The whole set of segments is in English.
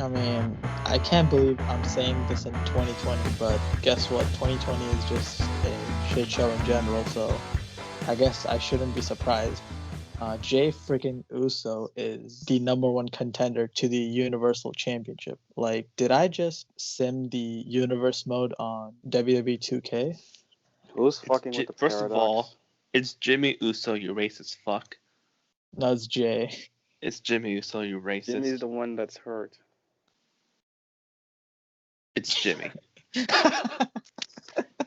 I mean, I can't believe I'm saying this in 2020, but guess what? 2020 is just a shit show in general, so I guess I shouldn't be surprised. Jay freaking Uso is the number one contender to the Universal Championship. Like, did I just sim the universe mode on WWE 2K? Who's fucking with the First of paradox? all, it's Jimmy Uso, you racist fuck. No, it's Jay. It's Jimmy Uso, you racist. Jimmy's the one that's hurt. It's Jimmy.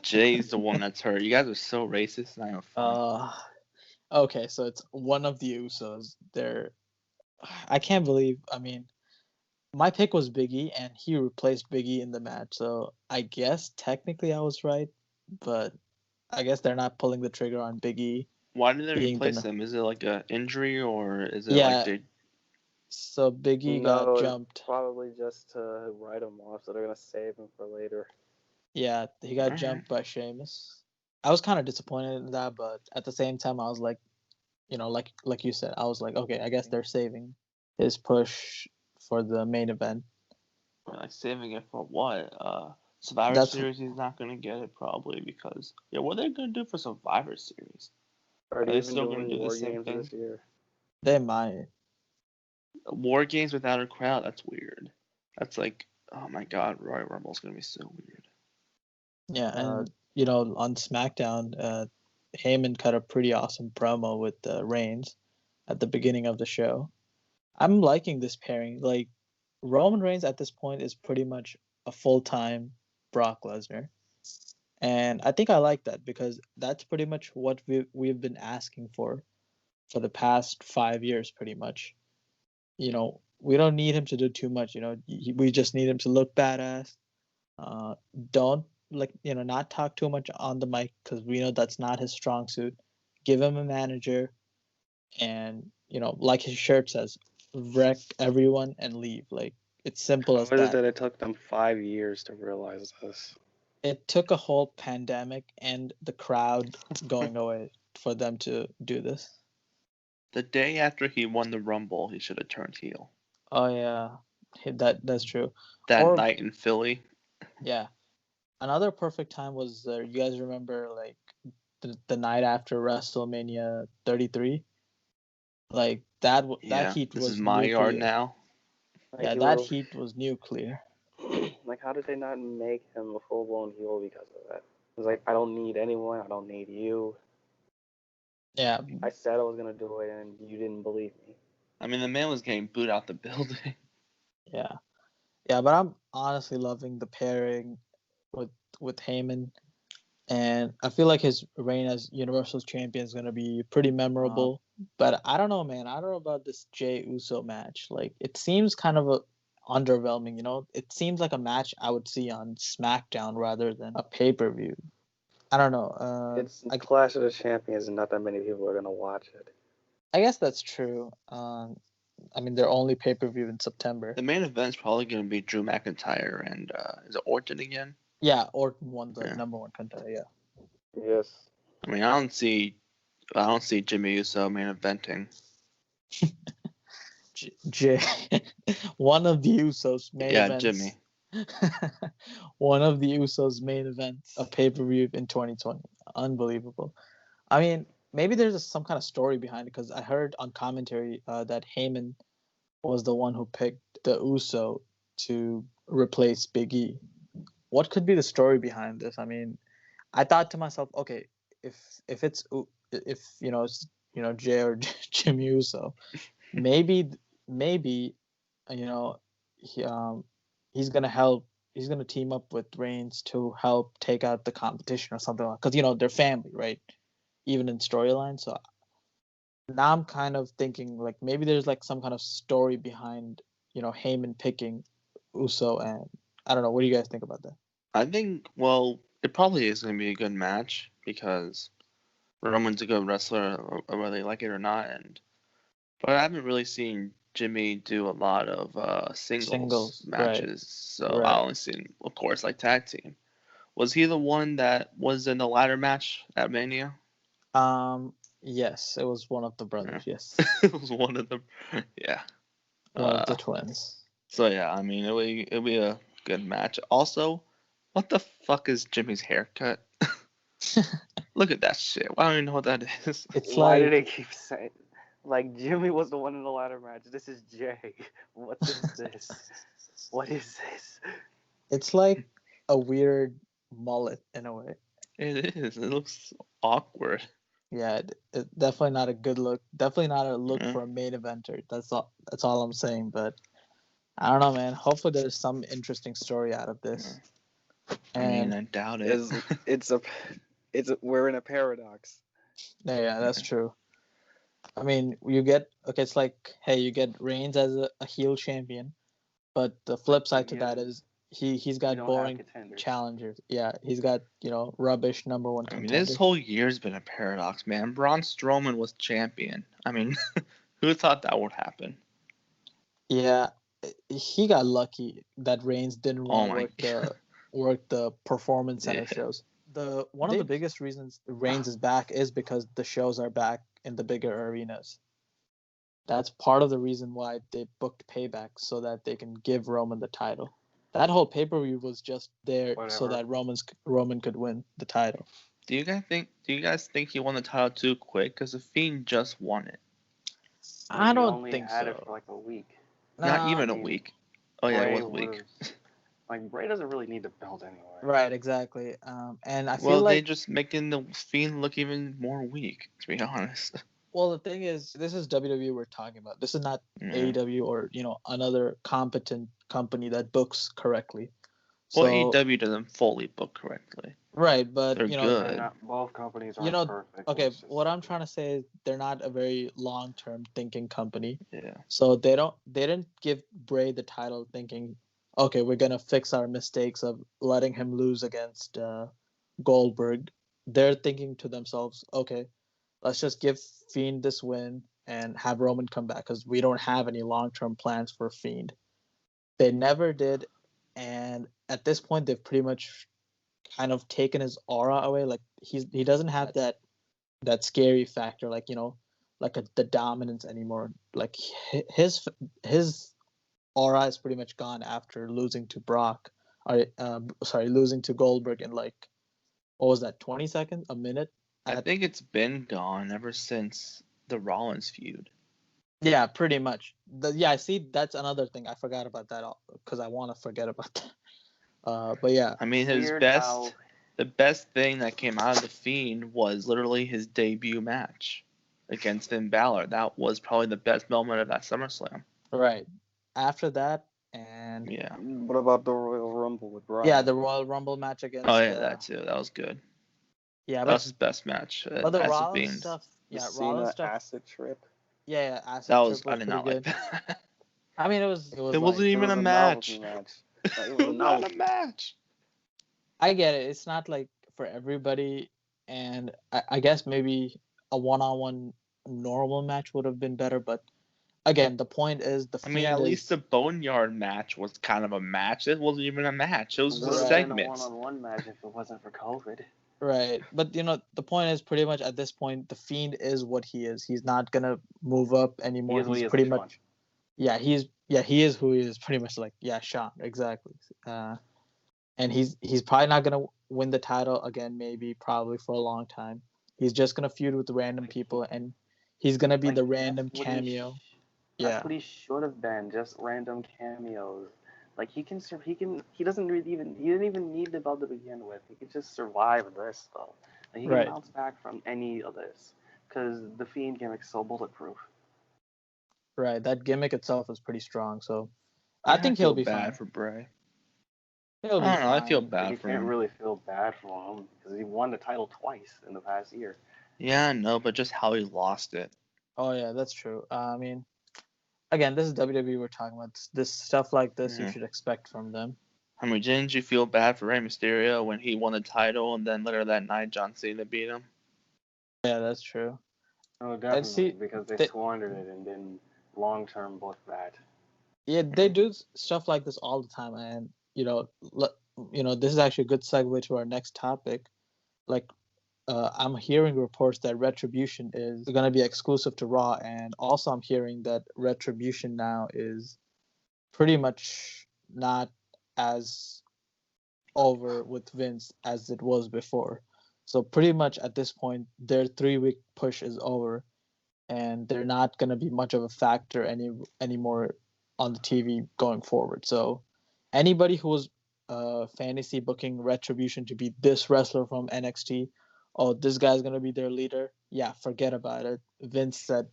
Jay's the one that's hurt. You guys are so racist. And I have fun. Okay, so it's one of the Usos. I can't believe. I mean, my pick was Big E, and he replaced Big E in the match. So I guess technically I was right, but I guess they're not pulling the trigger on Big E. Why did they replace him? Is it like an injury or is it Yeah. like they? So Big E got jumped. Probably just to write him off, so they're gonna save him for later. Yeah, he got jumped by Sheamus. I was kind of disappointed in that, but at the same time, I was like, like you said, I was like, okay, I guess they're saving his push for the main event. Like saving it for what? Survivor Series, he's not gonna get it probably because what are they gonna do for Survivor Series? Are they still gonna do the same thing this year? They might. War Games without a crowd, that's weird. That's like, oh my god, Royal Rumble's gonna be so weird. Yeah, and on SmackDown, Heyman cut a pretty awesome promo with Reigns at the beginning of the show. I'm liking this pairing. Like, Roman Reigns at this point is pretty much a full-time Brock Lesnar. And I think I like that because that's pretty much what we've been asking for the past 5 years, pretty much. We don't need him to do too much. We just need him to look badass. Don't not talk too much on the mic because we know that's not his strong suit. Give him a manager, and like his shirt says, wreck everyone and leave. Like, it's simple as that. How is it that it took them 5 years to realize this? It took a whole pandemic and the crowd going away for them to do this. The day after he won the Rumble, he should have turned heel. Oh yeah, that's true. That night in Philly. Yeah. Another perfect time was you guys remember like the night after WrestleMania 33? Like that heat was this is my nuclear. yard now. Yeah, that heat was nuclear. Like, how did they not make him a full-blown heel because of that? It was like, I don't need anyone. I don't need you. Yeah. I said I was going to do it, and you didn't believe me. I mean, the man was getting booed out the building. Yeah. Yeah, but I'm honestly loving the pairing with Heyman. And I feel like his reign as Universal Champion is going to be pretty memorable. But I don't know, man. I don't know about this Jey Uso match. Like, it seems kind of underwhelming, It seems like a match I would see on SmackDown rather than a pay-per-view. I don't know. It's Clash of the Champions, and not that many people are going to watch it. I guess that's true. I mean, they're only pay-per-view in September. The main event's probably going to be Drew McIntyre and is it Orton again? Yeah, Orton won the number one contender. Yeah. Yes. I mean, I don't see Jimmy Uso main eventing. One of the Usos main events. Yeah, Jimmy. One of the Usos main events, a pay-per-view in 2020. Unbelievable. I mean, maybe there's some kind of story behind it because I heard on commentary that Heyman was the one who picked the Uso to replace Big E. What could be the story behind this? I mean, I thought to myself, okay, if Jay or Jimmy Uso, maybe he's gonna team up with Reigns to help take out the competition or something like, because they're family, right? Even in storyline. So now I'm kind of thinking like maybe there's like some kind of story behind Heyman picking Uso, and I don't know. What do you guys think about that? I think it probably is going to be a good match because Roman's a good wrestler, whether they like it or not. But I haven't really seen Jimmy do a lot of singles matches, right. So I only seen, of course, like tag team. Was he the one that was in the ladder match at Mania? Yes, it was one of the brothers. Yeah. Yes, it was one of them. Yeah, one of the twins. So yeah, I mean it'll be a good match. Also, what the fuck is Jimmy's haircut? Look at that shit. I don't even know what that is. It's Why do like they keep saying like Jimmy was the one in the ladder match? This is Jay. What is this? What is this? it's like a weird mullet in a way. It is. It looks awkward. Yeah, definitely not a good look. Definitely not a look Mhm. for a main eventer. That's all. That's all I'm saying. But I don't know, man. Hopefully, there's some interesting story out of this. I mean, And I doubt it. We're in a paradox. yeah, that's true. I mean, you get okay. It's like, hey, you get Reigns as a heel champion, but the flip side to that is he's You got don't have boring contenders. challengers. Yeah, he's got rubbish number one I mean, contenders. this whole year's been a paradox, man. Braun Strowman was champion. I mean, who thought that would happen? Yeah, he got lucky that Reigns didn't Oh want to my work the performance center Yeah. shows. One of the biggest reasons Reigns is back is because the shows are back in the bigger arenas. That's part of the reason why they booked Payback so that they can give Roman the title. That whole pay-per-view was just there so that Roman could win the title. Do you guys think he won the title too quick? Because the Fiend just won it. I He don't only think had so. it for like a week. Not Nah, even a mean, week. Oh yeah, it Bray was a week. like Bray doesn't really need the belt anyway. right, exactly. And I Well, feel they like just making the Fiend look even more weak. To be honest. well, the thing is, this is WWE we're talking about. This is not Yeah. AEW or another competent company that books correctly. Well, So AEW doesn't fully book correctly. right, but They're good. Both companies you aren't know, perfect. okay, It's just- what I'm trying to say is they're not a very long-term thinking company. Yeah. So they didn't give Bray the title thinking, okay, we're gonna fix our mistakes of letting him lose against Goldberg. They're thinking to themselves, okay, let's just give Fiend this win and have Roman come back because we don't have any long-term plans for Fiend. They never did, and at this point, they've pretty much kind of taken his aura away. Like he doesn't have that scary factor, like like the dominance anymore. Like his aura is pretty much gone after losing to Brock. Or losing to Goldberg in like what was that, 20 seconds, a minute? I think it's been gone ever since the Rollins feud. Yeah, pretty much. I see. That's another thing I forgot about that because I want to forget about that. But yeah, I mean, the best thing that came out of the Fiend was literally his debut match against Finn Balor. That was probably the best moment of that SummerSlam. right. After that, and Yeah. What about the Royal Rumble with Brock? yeah, the Royal Rumble match against. Oh yeah, that too. That was good. Yeah, That but was his best match. but the as a Rollins Fiend. stuff, The yeah, Cena Rollins stuff, acid trip. yeah, acid That trip was I was did pretty not like good. that. I mean, it was It like wasn't even a match. It It was not a match. I get it. It's not like for everybody, and I guess maybe a one-on-one normal match would have been better. But again, the point is the I mean, Fiend at least is the Boneyard match was kind of a match. It wasn't even a match. It was Would just have been a segments. one-on-one match if it wasn't for COVID. right. But the point is pretty much at this point the Fiend is what he is. He's not gonna move up anymore. He's pretty much he is who he is pretty much, like Sean, exactly. And he's probably not gonna win the title again, maybe probably for a long time. He's just gonna feud with random people, and he's gonna be the random cameo. That's what he should have been, just random cameos. Like he doesn't really even he didn't even need the belt to begin with. He could just survive this though. Like he can bounce back from any of this because the Fiend gimmick's so bulletproof. Right, that gimmick itself is pretty strong. So Yeah, I think he'll be bad fine. for Bray. He'll be I don't know. fine. I feel bad You for can't him. really feel bad for him because he won the title twice in the past year. Yeah, I know, but just how he lost it. Oh yeah, that's true. I mean, again, this is WWE we're talking about. This stuff like this you should expect from them. I mean, didn't you feel bad for Rey Mysterio when he won the title and then later that night John Cena beat him? Yeah, that's true. Oh, definitely, because they squandered it and then long-term book that. Yeah, they do stuff like this all the time, and this is actually a good segue to our next topic. Like, I'm hearing reports that Retribution is going to be exclusive to Raw, and also I'm hearing that Retribution now is pretty much not as over with Vince as it was before. So pretty much at this point, their 3-week push is over, and they're not going to be much of a factor anymore on the TV going forward. So anybody who was fantasy booking Retribution to be this wrestler from NXT, oh, this guy's going to be their leader, yeah, forget about it. Vince said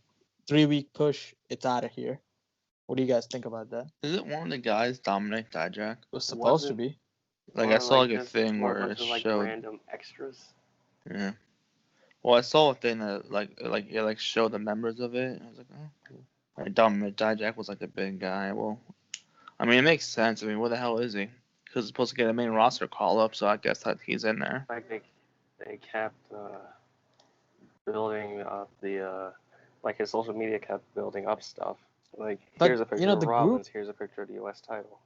3-week push, it's out of here. What do you guys think about that? Is it one of the guys Dominic Dijak? It was supposed to be. Like, I saw like a thing where it like showed random extras. Yeah. Well, I saw a thing that like showed the members of it. And I was like, oh, cool. Like Dominic Dijak was like a big guy. Well, I mean, it makes sense. I mean, where the hell is he? Because he's supposed to get a main roster call up, so I guess that he's in there. Like they kept building up the like his social media kept building up stuff. Like, But, here's a picture of Rollins, here's a picture of the US title.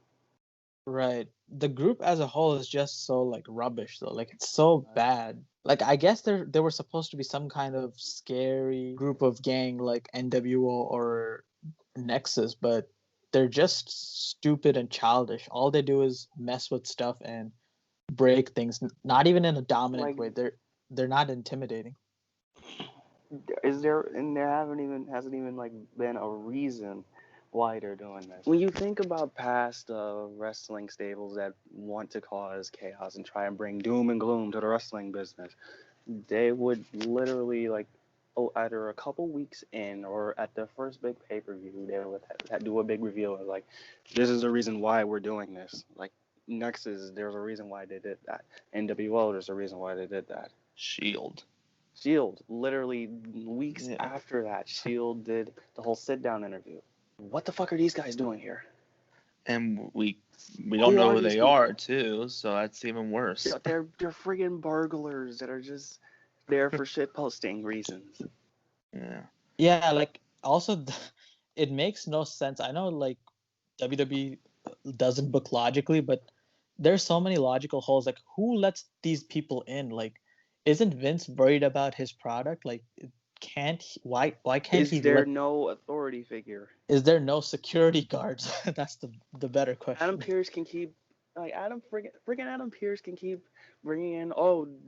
Right. The group as a whole is just so like rubbish though. Like it's so bad. Like I guess there were supposed to be some kind of scary group of gang like NWO or Nexus, but they're just stupid and childish. All they do is mess with stuff and break things. Not even in a dominant way. They're not intimidating. There hasn't even like been a reason why they're doing this. When you think about past wrestling stables that want to cause chaos and try and bring doom and gloom to the wrestling business, they would literally either a couple weeks in or at the first big pay-per-view, they would do a big reveal of like, this is the reason why we're doing this. Like Nexus, there's a reason why they did that. NWO, there's a reason why they did that. Shield, literally weeks after that, Shield did the whole sit-down interview. What the fuck are these guys doing here? And we don't know who they are too, so that's even worse. They're friggin' burglars that are just there for shit posting reasons. Yeah. Yeah, like also it makes no sense. I know like WWE doesn't book logically, but there's so many logical holes. Like who lets these people in? Like isn't Vince worried about his product? Like why can't he? Is there no authority figure? Is there no security guards? That's the better question. Adam Pearce can keep Adam Pearce can keep bringing in,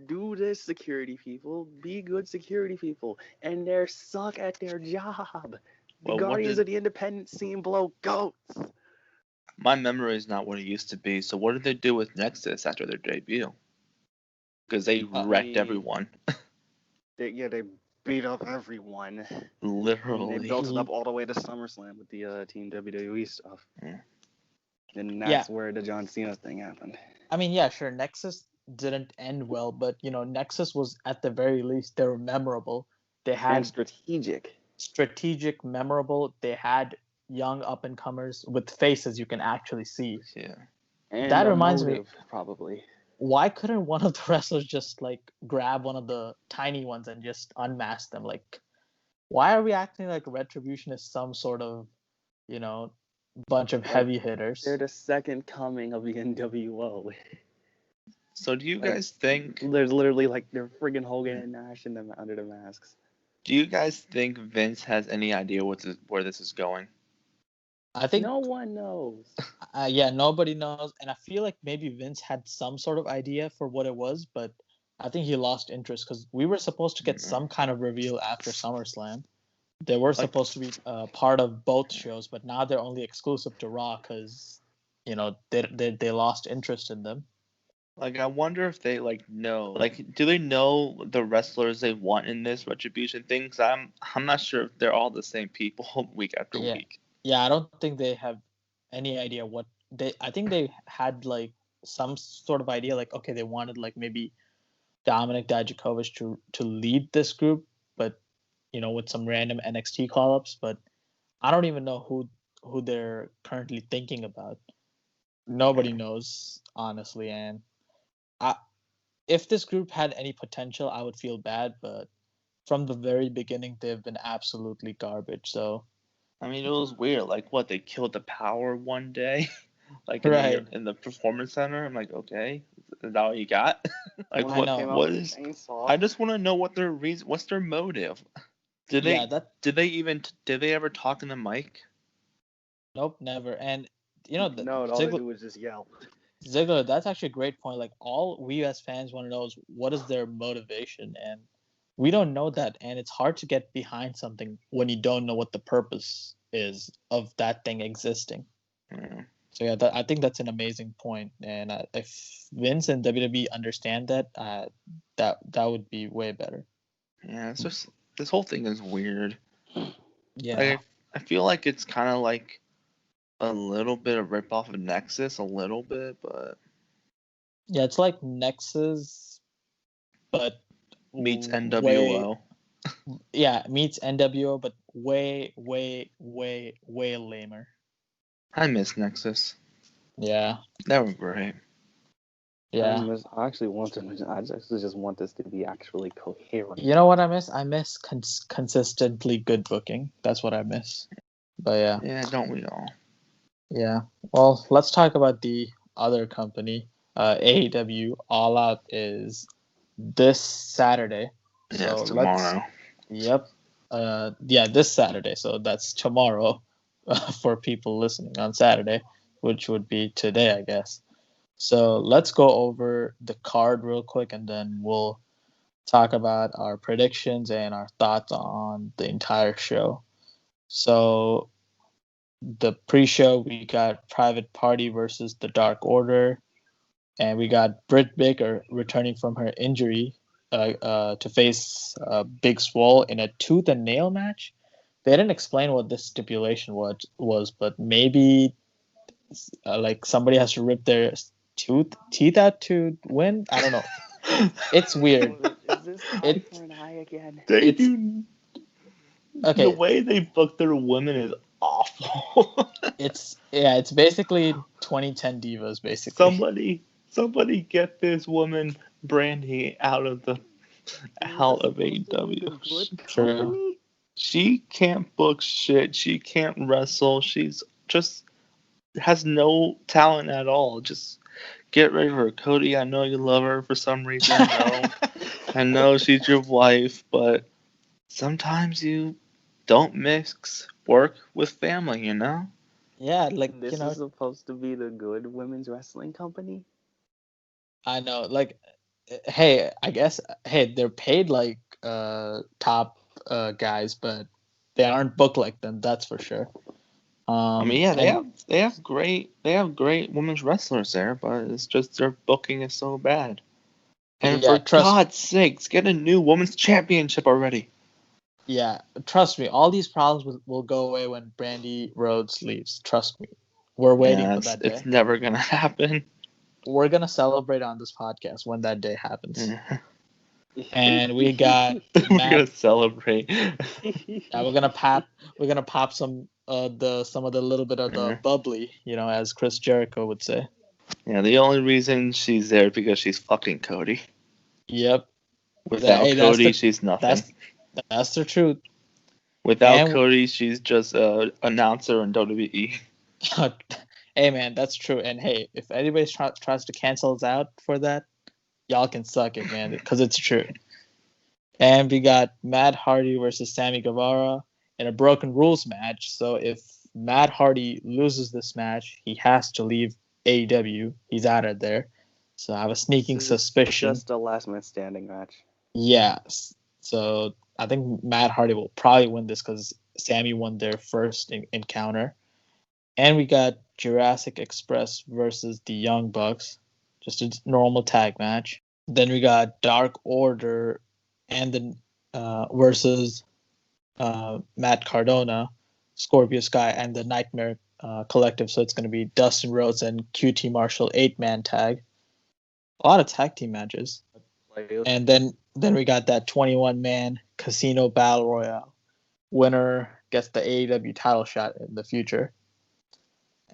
do this, security people, be good security people, and they suck at their job. The Guardians of the independent scene blow goats. My memory is not what it used to be. So what did they do with Nexus after their debut? Because they wrecked everyone. They beat up everyone. Literally. And they built it up all the way to SummerSlam with the Team WWE stuff. Yeah. And that's where the John Cena thing happened. I mean, yeah, sure. Nexus didn't end well, but Nexus was at the very least they were memorable. They had strategic, memorable. They had young up and comers with faces you can actually see. Yeah. And that reminds me, probably. Why couldn't one of the wrestlers just like grab one of the tiny ones and just unmask them? Like, why are we acting like Retribution is some sort of, bunch of heavy hitters? They're the second coming of the NWO. So do you guys think there's literally they're friggin' Hogan and Nash in them under the masks? Do you guys think Vince has any idea where this is going? I think no one knows. Nobody knows, and I feel like maybe Vince had some sort of idea for what it was, but I think he lost interest because we were supposed to get some kind of reveal after SummerSlam. They were supposed to be part of both shows, but now they're only exclusive to Raw because, they lost interest in them. Like, I wonder if they know. Do they know the wrestlers they want in this Retribution thing? Cause I'm not sure if they're all the same people week after week. Yeah, I don't think they have any idea what they. I think they had some sort of idea. Okay, they wanted maybe Dominic Dijakovic to lead this group, but with some random NXT call-ups. But I don't even know who they're currently thinking about. Nobody knows, honestly. And if this group had any potential, I would feel bad. But from the very beginning, they've been absolutely garbage. So. I mean, it was weird. What, they killed the Power one day? In the Performance Center? I'm like, okay, is that all you got? What is... I just want to know what their reason... What's their motive? Did they ever talk in the mic? Nope, never. And No, all they do was just yell. Ziggler, that's actually a great point. Like, all we as fans want to know is what is their motivation, and we don't know that, and it's hard to get behind something when you don't know what the purpose is of that thing existing. Yeah. So yeah, I think that's an amazing point, and if Vince and WWE understand that, that would be way better. Yeah, it's just this whole thing is weird. Yeah, I feel like it's kind of like a little bit of rip off of Nexus, a little bit, but yeah, it's like Nexus, but meets way, NWO. yeah, meets NWO, but way, way, way, way lamer. I miss Nexus. Yeah, That was great. yeah. I actually just want this to be actually coherent. You know what I miss? I miss consistently good booking. That's what I miss. But yeah. Yeah, don't we all? Yeah. Well, let's talk about the other company. AEW All Out is this Saturday. Yeah, So it's tomorrow. Yep. Yeah, this Saturday. So that's tomorrow for people listening on Saturday, which would be today, I guess. So let's go over the card real quick, and then we'll talk about our predictions and our thoughts on the entire show. So the pre-show, we got Private Party versus the Dark Order, and we got Britt Baker returning from her injury to face Big Swole in a tooth and nail match. They didn't explain what this stipulation was, but maybe like somebody has to rip their teeth out to win. I don't know. It's weird. Is this eye for an eye again? They do. Okay. The way they book their women is awful. It's basically 2010 Divas, basically. Somebody get this woman Brandy out of AEW. True. She can't book shit. She can't wrestle. She's just has no talent at all. Just get rid of her. Cody, I know you love her for some reason. I know she's your wife, but sometimes you don't mix work with family, you know? Yeah, like, this is supposed to be the good women's wrestling company. I know, like, hey, I guess, hey, they're paid like top guys, but they aren't booked like them. That's for sure. I mean, yeah, they have great women's wrestlers there, but it's just their booking is so bad. And for God's sakes, get a new women's championship already. Yeah, trust me, all these problems will go away when Brandy Rhodes leaves. Trust me. We're waiting for that day. It's never going to happen. We're going to celebrate on this podcast when that day happens. And we got we're going to celebrate. Yeah, we're going to pop some of the little bit of the bubbly, as Chris Jericho would say. Yeah, the only reason she's there is because she's fucking Cody. Yep. Without Cody, she's nothing. That's the truth. Without Cody, she's just an announcer in WWE. Hey, man, that's true. And hey, if anybody tries to cancel us out for that, y'all can suck it, man, because it's true. And we got Matt Hardy versus Sammy Guevara in a Broken Rules match. So if Matt Hardy loses this match, he has to leave AEW. He's out of there. So I have a sneaking suspicion. Just a last man standing match. Yes. So I think Matt Hardy will probably win this because Sammy won their first encounter. And we got Jurassic Express versus the Young Bucks. Just a normal tag match. Then we got Dark Order and versus Matt Cardona, Scorpio Sky, and the Nightmare Collective. So it's going to be Dustin Rhodes and QT Marshall 8-man tag. A lot of tag team matches. And then we got that 21-man Casino Battle Royale. Winner gets the AEW title shot in the future.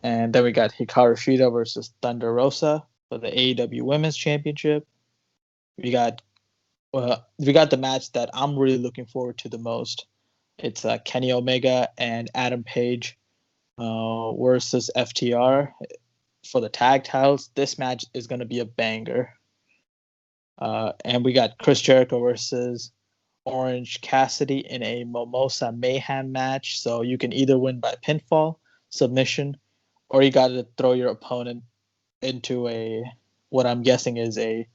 And then we got Hikaru Shida versus Thunder Rosa for the AEW Women's Championship. We got the match that I'm really looking forward to the most. It's Kenny Omega and Adam Page versus FTR for the tag titles. This match is going to be a banger. And we got Chris Jericho versus Orange Cassidy in a Mimosa Mayhem match. So you can either win by pinfall, submission, or you got to throw your opponent into what I'm guessing is a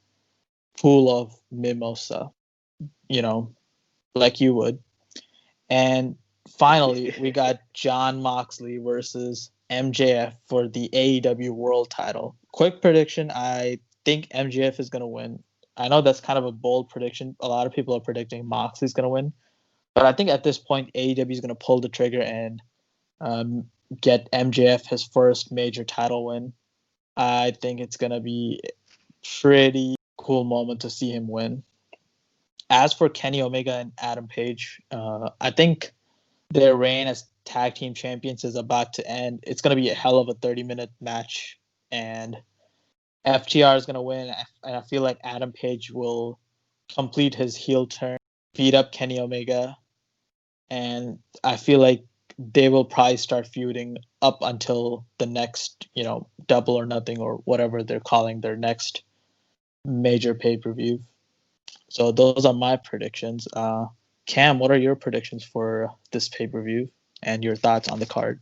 pool of mimosa, like you would. And finally, we got Jon Moxley versus MJF for the AEW World Title. Quick prediction: I think MJF is gonna win. I know that's kind of a bold prediction. A lot of people are predicting Moxley's gonna win, but I think at this point AEW is gonna pull the trigger and get MJF his first major title win. I think it's gonna be a pretty cool moment to see him win. As for Kenny Omega and Adam Page, I think their reign as tag team champions is about to end. It's going to be a hell of a 30-minute match, and FTR is going to win. And I feel like Adam Page will complete his heel turn, beat up Kenny Omega, and I feel like they will probably start feuding up until the next, Double or Nothing or whatever they're calling their next major pay-per-view. So those are my predictions. Cam, what are your predictions for this pay-per-view and your thoughts on the card?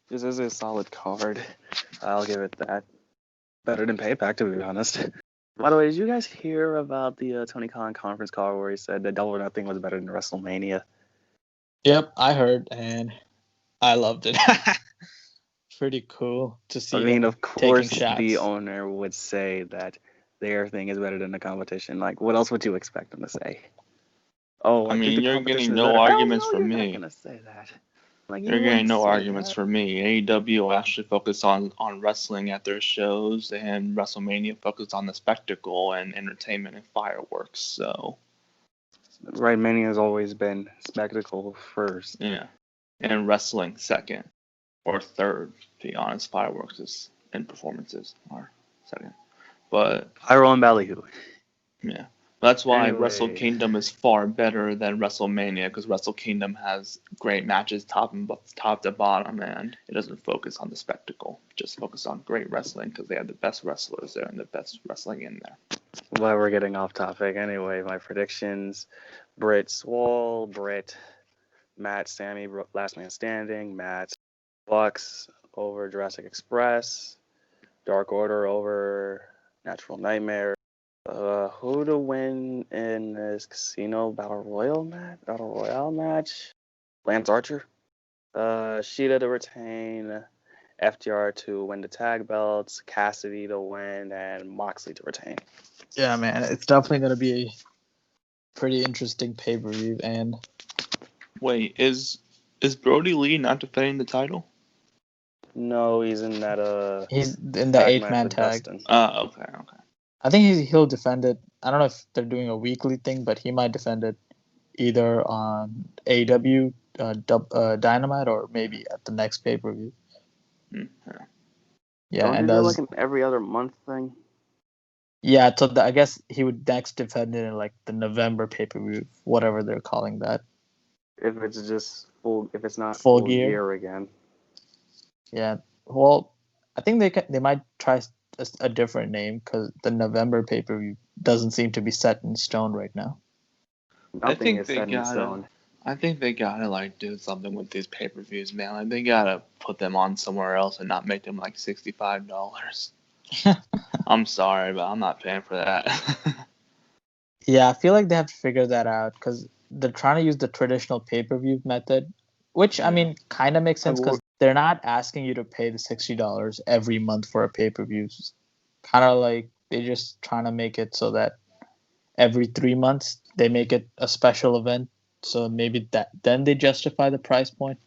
This is a solid card. I'll give it that. Better than Payback, to be honest. By the way, did you guys hear about the Tony Khan conference call where he said that Double or Nothing was better than WrestleMania? Yep, I heard, and I loved it. Pretty cool to see. I mean, of course, the owner would say that their thing is better than the competition. Like, what else would you expect them to say? Oh, I mean, you're getting no arguments from me. You're not gonna say that. Like, you're getting no arguments from me. AEW will actually focus on wrestling at their shows, and WrestleMania focused on the spectacle and entertainment and fireworks. So, right, Mania has always been spectacle first. Yeah, and wrestling second or third. To be honest, fireworks and performances are second. But pyro and ballyhoo. Yeah. That's why Wrestle Kingdom is far better than WrestleMania, because Wrestle Kingdom has great matches top to bottom, and it doesn't focus on the spectacle. Just focus on great wrestling, because they have the best wrestlers there and the best wrestling in there. Well, we're getting off topic. Anyway, my predictions: Britt Swole, Britt, Matt, Sammy, Last Man Standing, Matt, Bucks over Jurassic Express, Dark Order over Natural Nightmare. Who to win in this Casino Battle Royale match? Lance Archer. Sheeta to retain. FTR to win the tag belts. Cassidy to win, and Moxley to retain. Yeah, man, it's definitely gonna be a pretty interesting pay-per-view. And wait, is Brody Lee not defending the title? No, he's in that. He's in the 8-man tag. Okay. I think he'll defend it. I don't know if they're doing a weekly thing, but he might defend it either on AEW Dynamite or maybe at the next pay-per-view. Yeah, don't and they do like an every other month thing? Yeah, so I guess he would next defend it in like the November pay-per-view, whatever they're calling that. If it's just if it's not full gear again. Yeah, well, I think they might try a different name because the November pay-per-view doesn't seem to be set in stone right now. Nothing is set in stone. I think they gotta like do something with these pay-per-views, man. Like they gotta put them on somewhere else and not make them like $65. I'm sorry, but I'm not paying for that. Yeah, I feel like they have to figure that out because they're trying to use the traditional pay-per-view method, which I mean kind of makes sense because they're not asking you to pay the $60 every month for a pay-per-view. Kind of like they're just trying to make it so that every 3 months they make it a special event. So maybe then they justify the price point.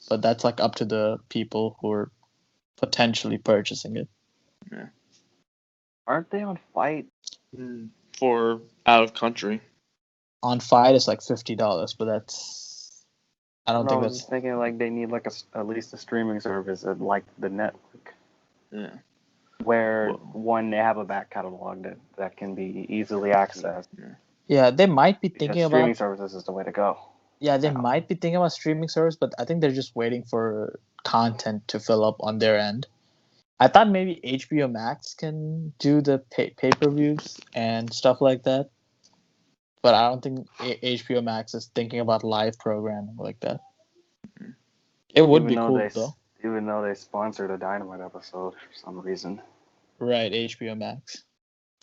But that's like up to the people who are potentially purchasing it. Yeah. Aren't they on Fight? For out of country. On Fight it's like $50, but that's I don't think that's. I was thinking like they need like at least a streaming service like the network. Yeah. Where they have a back catalog that can be easily accessed. Yeah, they might be thinking about streaming services is the way to go. Yeah, they might be thinking about streaming service, but I think they're just waiting for content to fill up on their end. I thought maybe HBO Max can do the pay-per-views and stuff like that. But I don't think HBO Max is thinking about live programming like that. It would be cool, though. Even though they sponsored a Dynamite episode for some reason. Right, HBO Max.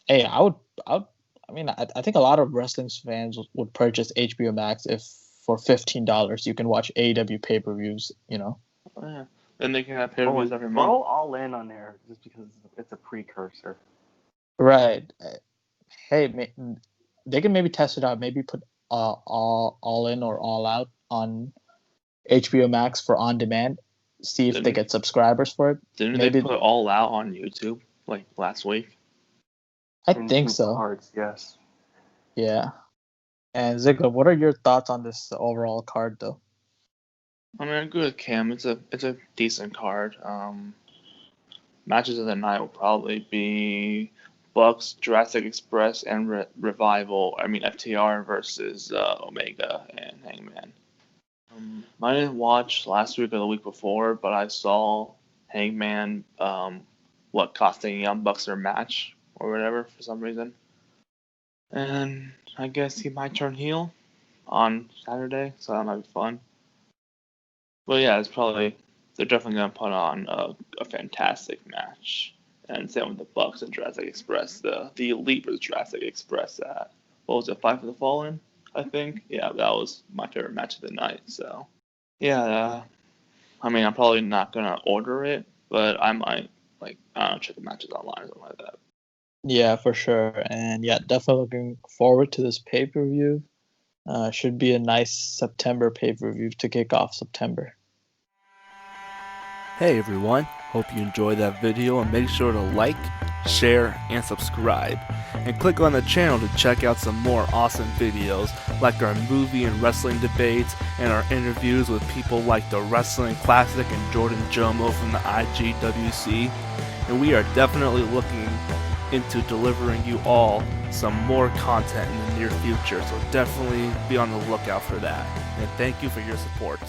Hey, I think a lot of wrestling fans would purchase HBO Max if for $15 you can watch AEW pay-per-views, Oh, yeah. Then they can have pay-per-views every month. Throw All In on there just because it's a precursor. Right. Hey, they can maybe test it out. Maybe put all in or All Out on HBO Max for on demand. See if they get subscribers for it. Didn't they put All Out on YouTube like last week? I think so. Cards, yes. Yeah. And Ziggler, what are your thoughts on this overall card, though? I mean, I agree with Cam. It's a decent card. Matches of the night will probably be Bucks, Jurassic Express, and Revival. I mean, FTR versus Omega and Hangman. I didn't watch last week or the week before, but I saw Hangman costing Young Bucks their match or whatever for some reason. And I guess he might turn heel on Saturday, so that might be fun. But yeah, they're definitely gonna put on a fantastic match. And same with the Bucks and Jurassic Express, the Elite versus Jurassic Express at what was it, Fight for the Fallen? I think. Yeah, that was my favorite match of the night. So yeah, I mean, I'm probably not gonna order it, but I might check the matches online or something like that. Yeah, for sure. And yeah, definitely looking forward to this pay-per-view. Should be a nice September pay-per-view to kick off September. Hey everyone, hope you enjoyed that video and make sure to like, share, and subscribe. And click on the channel to check out some more awesome videos like our movie and wrestling debates and our interviews with people like the Wrestling Classic and Jordan Jomo from the IGWC. And we are definitely looking into delivering you all some more content in the near future, so definitely be on the lookout for that. And thank you for your support.